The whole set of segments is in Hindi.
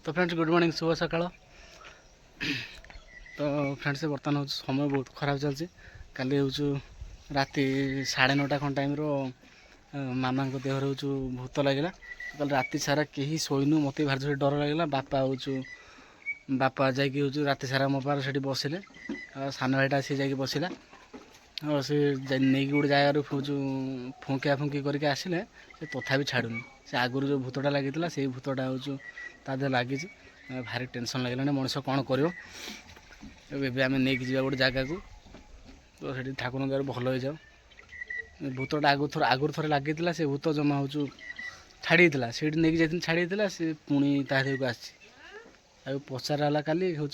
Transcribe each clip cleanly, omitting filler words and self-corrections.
तो फ्रेंड्स गुड मॉर्निंग शुभ सकाळ। तो फ्रेंड्स बर्तमान हूँ समय बहुत खराब चलती। काली हूँ राति 9:30 खन टाइम मामा देहर हूँ भूत लगे। कल राति सारा कहीं शोनु मत भार जो डर लगे। बापा हूँ बापा जाकि राति सारा मो पार से बसिले सान भाईटा सी जा बसला सी नहीं गोटे जगार फुंकिया फुंकी करके आसिले से तथा भी छाड़ूनी। से आगुरी जो भूतटा लगी से भूतटा हूँ तादे लगी भारी टेंशन लगे मनीष कौन कर आम नहीं जा गोटे जगह को तो से ठाकुर द्वारा भल हो जाओ। भूतटा आगुरी थोड़े लगी से भूत जमा हूँ छाड़ी से नहीं जाती छाड़ी से पुणी तादेह को आसी पचारा काली हूँ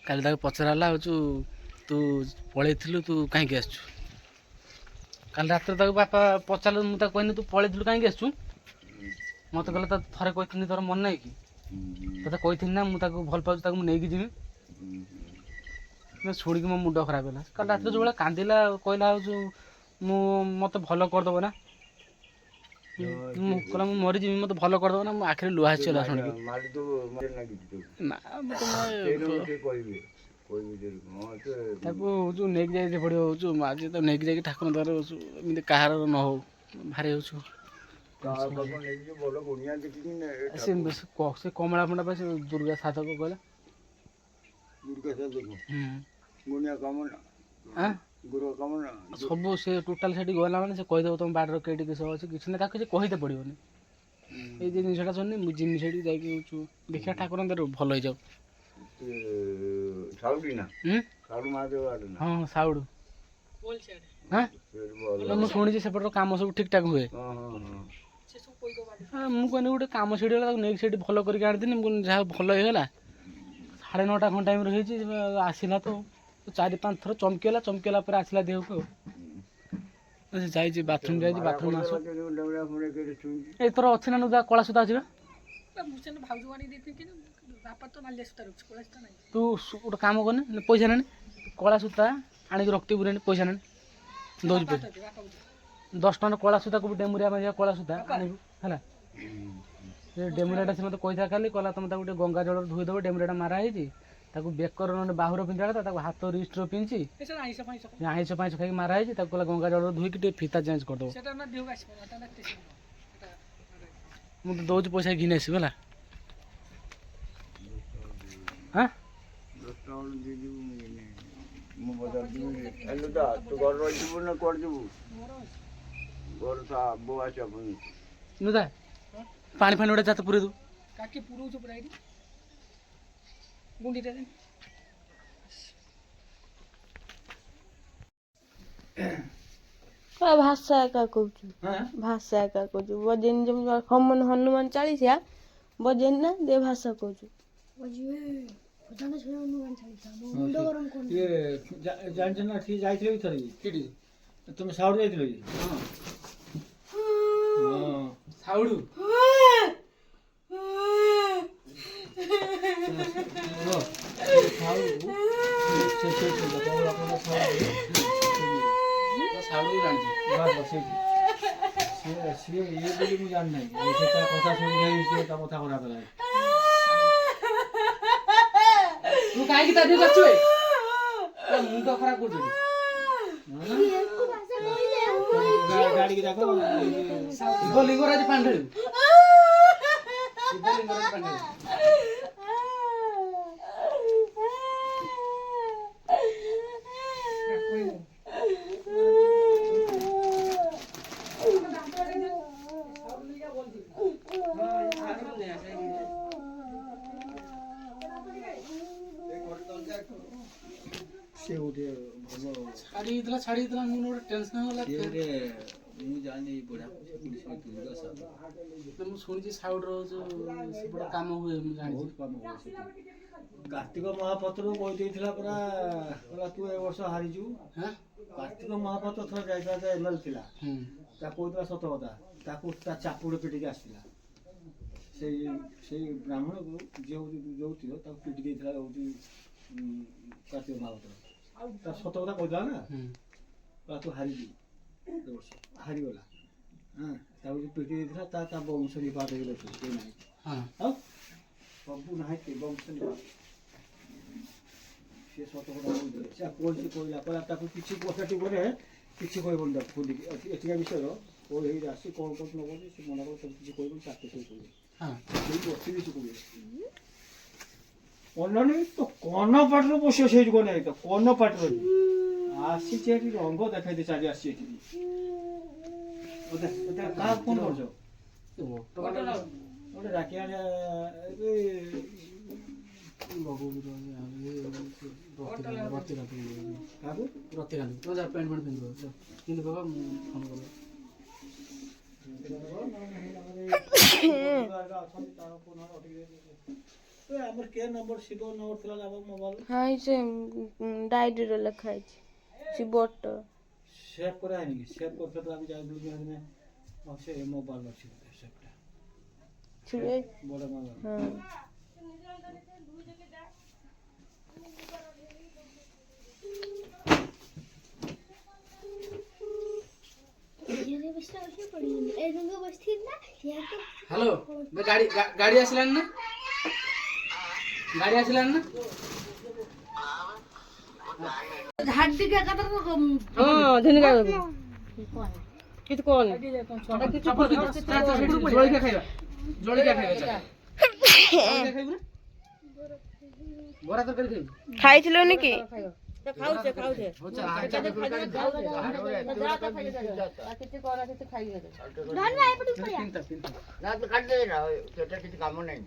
काली पचारा हूँ तू पलैलु तू कहीं आसचु। काल रात बापा पचार मुझे कहनी तू पलैलु कहीं आसचु मत कहले तो थे कही तोर मन ना कि ते कही ना मुझे भल पाऊँ नहीं जी शुणी मो मुंड खराब है। काल रात जो कांदिला कहला मत भल करदेव ना कहला मरीजी मत भल करदेव ना आखिर लुहा चला शुणी हूँ नहीं जाए पड़ो हूँ आज तो नहीं जाए ठाकुर द्वारा एमती कहार न हो भारी हूँ से कमला फंडा से दुर्गा साधक कहला सब से टोटाल से गला मैंने कहीदेव तुम बाड़र कई किस अच्छे किसी ना किसी कहते पड़ोनी ये जिनसा सुननी मुझे जिन जा देखा ठाकुर द्वारा भल हो जाओ। हाँ साउड हाँ मुझे शुणी सेपट कम सब ठीक ठाक हुए मुझे गोटे कम सीढ़ीगला नहीं से भल करके आनी जहाँ भल होगा 9:30 खन टाइम रही आसला तो 4-5 थर चमकीला आसला देह को बाथरूम जा बाथरूम आस एथर अच्छी ना नुदा कला सूता अच्छी तू गोटे कम कर पैसा ना कला सूता आणिक रखती बुरे पैसा ना दौज 10 टन कला सूता को डेमुरिया मारिया कला सूता आनबू है डेमुरिया से मत कही खाली कहला तुम गोटे गंगा जल धोईदेव डेमुरिया माराई बेकर ना बाहुर पिंधा था हाथ रिस्टर पिंधि आईस फाइस खाई माराई कहला गंगा जल धोईक फिता चेंज करदेव मुझे दौर पैसा घिन आसला हाँ नुदा पानी फानी गोटे जात पूरे दू भाषा एका कहूँ भाषा एका कहूँ बजेन जम हमन हनुमान 40 बजेन ना दे भाषा कहूँ तुम साउड जाइए साउडू जान कथा शुणी कथा खराब है तू कहीं मुंड खराब कर गाड़ी की देखो लिंगराज पांडे छाड़ी मुझे टेंशन शुणी साउड कम हुए कार्तिक महापात्र कही पूरा तू ए वर्ष हारीजु कार्तिक महापात्र थोड़ा जाता एमएल थिला कहता सत कथा चापुड़ पिटिक आसला से ब्राह्मण को जो पिटी कार्तिक महापात्र सत कथा कहला ना तू हारीजु हारीगला हाँ पिटी वंश निपात ମାହିତି ବଂଶୀ ସେ ସତ କଥା କହୁଥିଲେ ସେ କହୁଛି କହିଲା ତାକୁ କିଛି ପଚାରିଛି ପରେ କିଛି କହିବନି ତାକୁ ଖୋଲିକି ଏଠିକା ବିଷୟର କୋଉ ହେଇ ଆସି କ'ଣ କ'ଣ ନ କରୁଛି ସେ ମନା କରି ସବୁ କିଛି କହିବନି ତାକୁ ସବୁ କହିବେ ସେଇଠି ଅଛି କିଛି କହିବେ ଅନାନି ତ କନ ପାଟିରେ ବସିବ ସେଇଠି କନେ ତ କନ ପାଟିରେ ଆସିଛି ଏଠି ରଙ୍ଗ ଦେଖାଇଦେ ଚାଲି ଆସିଛି ଏଠି କାହା ଫୋନ୍ କରୁଛ ଗୋଟେ ଡାକି ଆଣିବା ରତିକାନ୍ତି ତ ଯାହା ପ୍ୟାଣ୍ଟ ପ୍ୟାଣ୍ଟ ପିନ୍ଧିବ କିନ୍ତୁ ବାବା ମୁଁ ଫୋନ୍ କର ଆମର କେ ନମ୍ବର ଶିବ ନମ୍ବର ଥିଲା ମୋବାଇଲ ହଁ ସେ ଡାଏରୀରେ ଲେଖା ହେଇଛି ଶିବଟ ସେଭ୍ କରା ହେଇନି କି ସେଭ୍ କରିଥିଲେ ଆମେ ଯାଇଥିଲୁ ସେ ମୋବାଇଲ ଅଛି ସେଭ୍ଟା ବଡ଼ ମୋବାଇଲ ହଁ ହ୍ୟାଲୋ ଗାଡ଼ି ଗାଡ଼ି ଆସିଲାଣି ନା ଗାଡ଼ି ଆସିଲାଣି ନା ହଁ ଧନିକା କିଛି କହନି ଜଳିଖିଆ ଖାଇବା ଜଳିଖିଆ ଖାଇବା ବରା ତରକାରୀ ଖାଇବୁ ଖାଇଥିଲନି କି ଖାଉଛେ କିଛି କାମ ନାହିଁ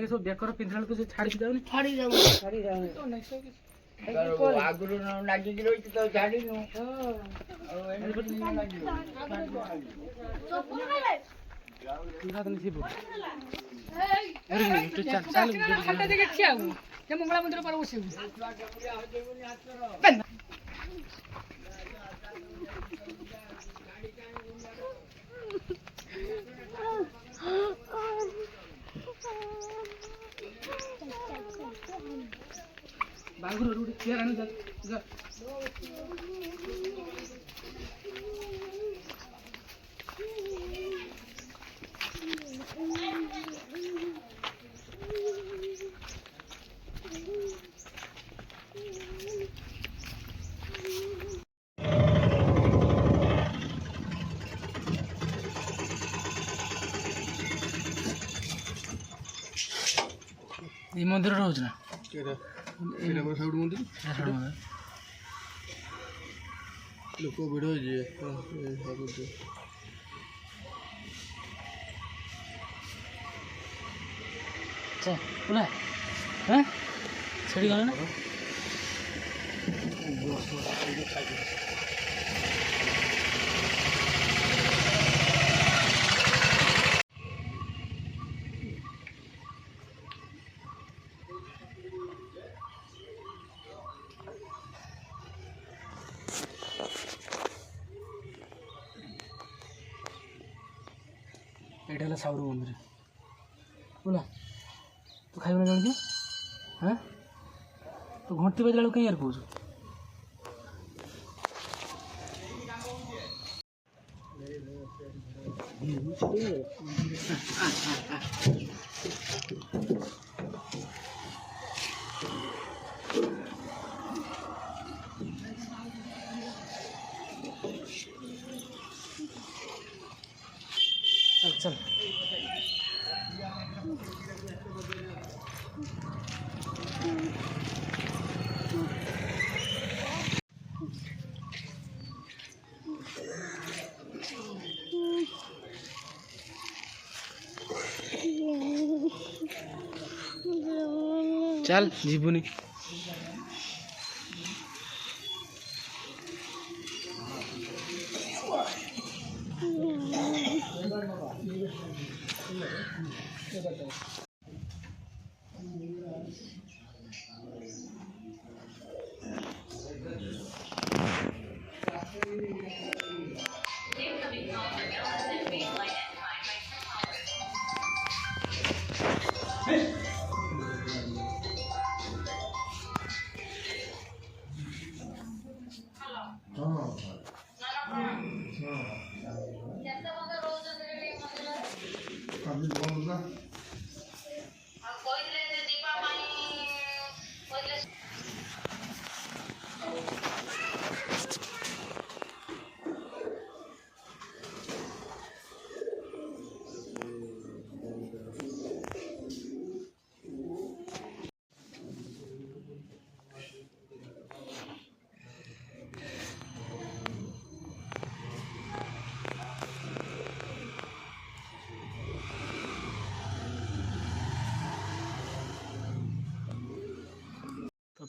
ସବୁ ବେକର ପିନ୍ଧିଲା ବେଳକୁ ସେ ଛାଡିକି ଯାଉନି ଆଗରୁ ଲାଗିକି ରହିଛି ତ ଛାଡ଼ିନୁ ମଙ୍ଗଳା ମନ୍ଦିର ପାର ବସିବୁ ବାଘରୁ ଗୋଟେ ଚେୟାର ଆଣି ଯା এই মন্দির রয়েছে না ଲୋକ ଭିଡ଼ ହେଇଯିବେ ବୋଲା হ্যাঁ ছেড়ে গেল না ଏଇଟା ହେଲା ସାଉର ମନ୍ଦିର ବୋଲା ତୁ ଖାଇବୁ ନା ଜଣେ ହଁ ତୁ ଘଣ୍ଟି ବାଜିଲା ବେଳକୁ କାହିଁ ୟାର କହୁଛୁ चल चल चल जीवनी तो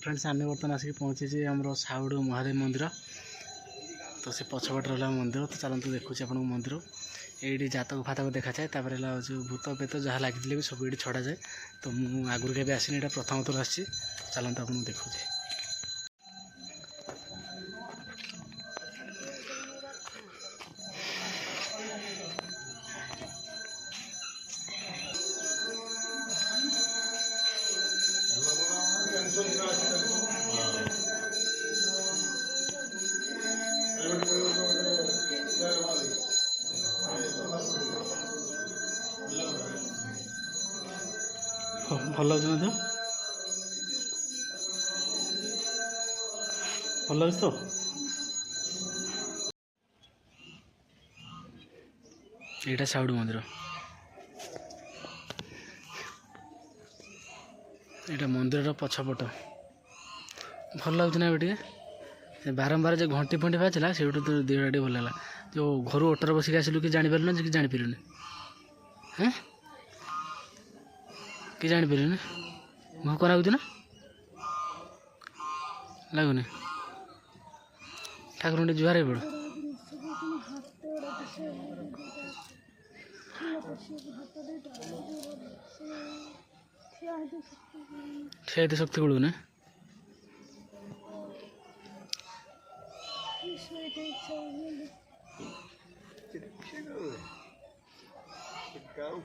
फ्रेंड्स आम बर्तमान आसिक पहुँचे आमर साउड़ महादेव मंदिर। तो से पछपट रहा मंदिर। तो चलते देखुचे आप मंदिर ये जातक फातक देखा जाए तापर जो भूत पेत जहाँ लगी भी सब ये छड़ा जाए। तो मुझे आगुरी के आसनी यहाँ प्रथम थर आसी चलते आपको देखुचे। भल लगे ना भल लगे तो यहाँ साउड़ मंदिर यहाँ मंदिर पछपट भल लगुना टे बारंबार जो घंटी फंटी बाजला से तो देहटा टे भल लगा जो घर ऑटोर बसिक आसलु कि जापर ना कि जापरनि हाँ कि जापरनि भोक लगुच ना लगुनि ठाकुर टे जुआर पड़ ठिया शक्ति कड़ू ना गाँव